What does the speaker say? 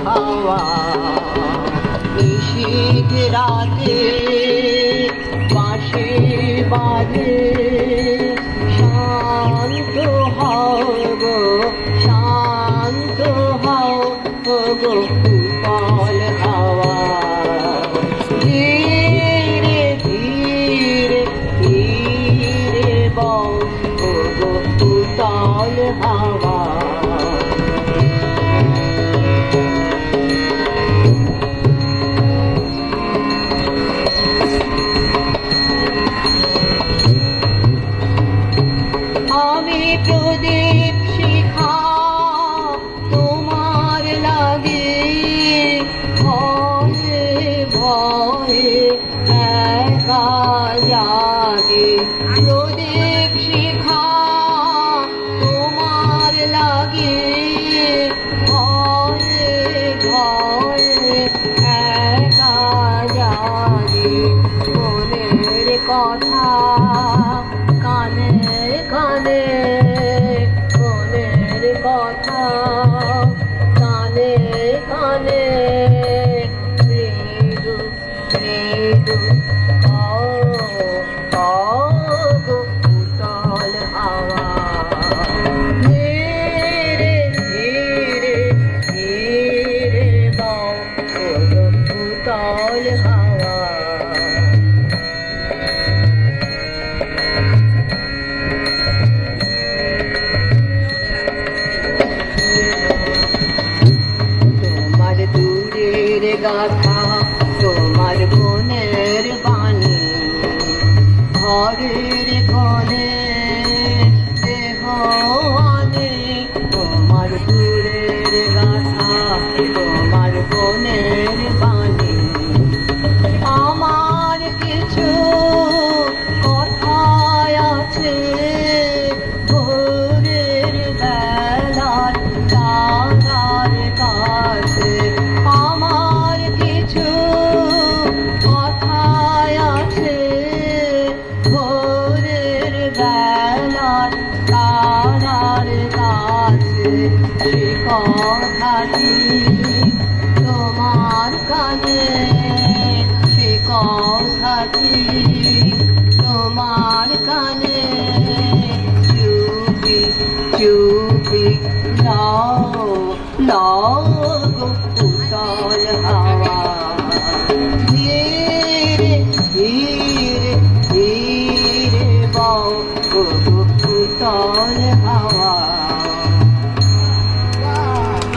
হাওয়া নিশীথ রাতে বাঁশি বাজে শান্ত হও গো শান্ত হও গো উৎপল হাওয়া ধীরে ধীরে ধীরে বও গো উৎপল হাওয়া আমি প্রদীপ শিখা তোমার লাগে ভয়ে ভয়ে একা জাগে প্রদীপ শিখা তোমার লাগে ভয়ে ভয়ে একা জাগে মনের কথা কানে কানে মনের কথা কানে কানে মৃদু মৃদু উতল হাওয়া ধীরে ধীরে ধীরে বও উতল হাওয়া দূরের গাথা তোমার মনের বাণী ঘরের কোণে দেহ আনে তোমার দূরের গাথা তোমার মনের বাণী আমার কিছু কথায় আছে ভোরের বেলার তারার কাছে আমার কিছু কথায় আছে ভোরের বেলার তারার কাছে সে কথাটি তোমার কানে সে কথাটি তোমার কানে চুপি চুপি লাও লাও গো উতল হাওয়া ধীরে ধীরে ধীরে বও গো উতল হাওয়া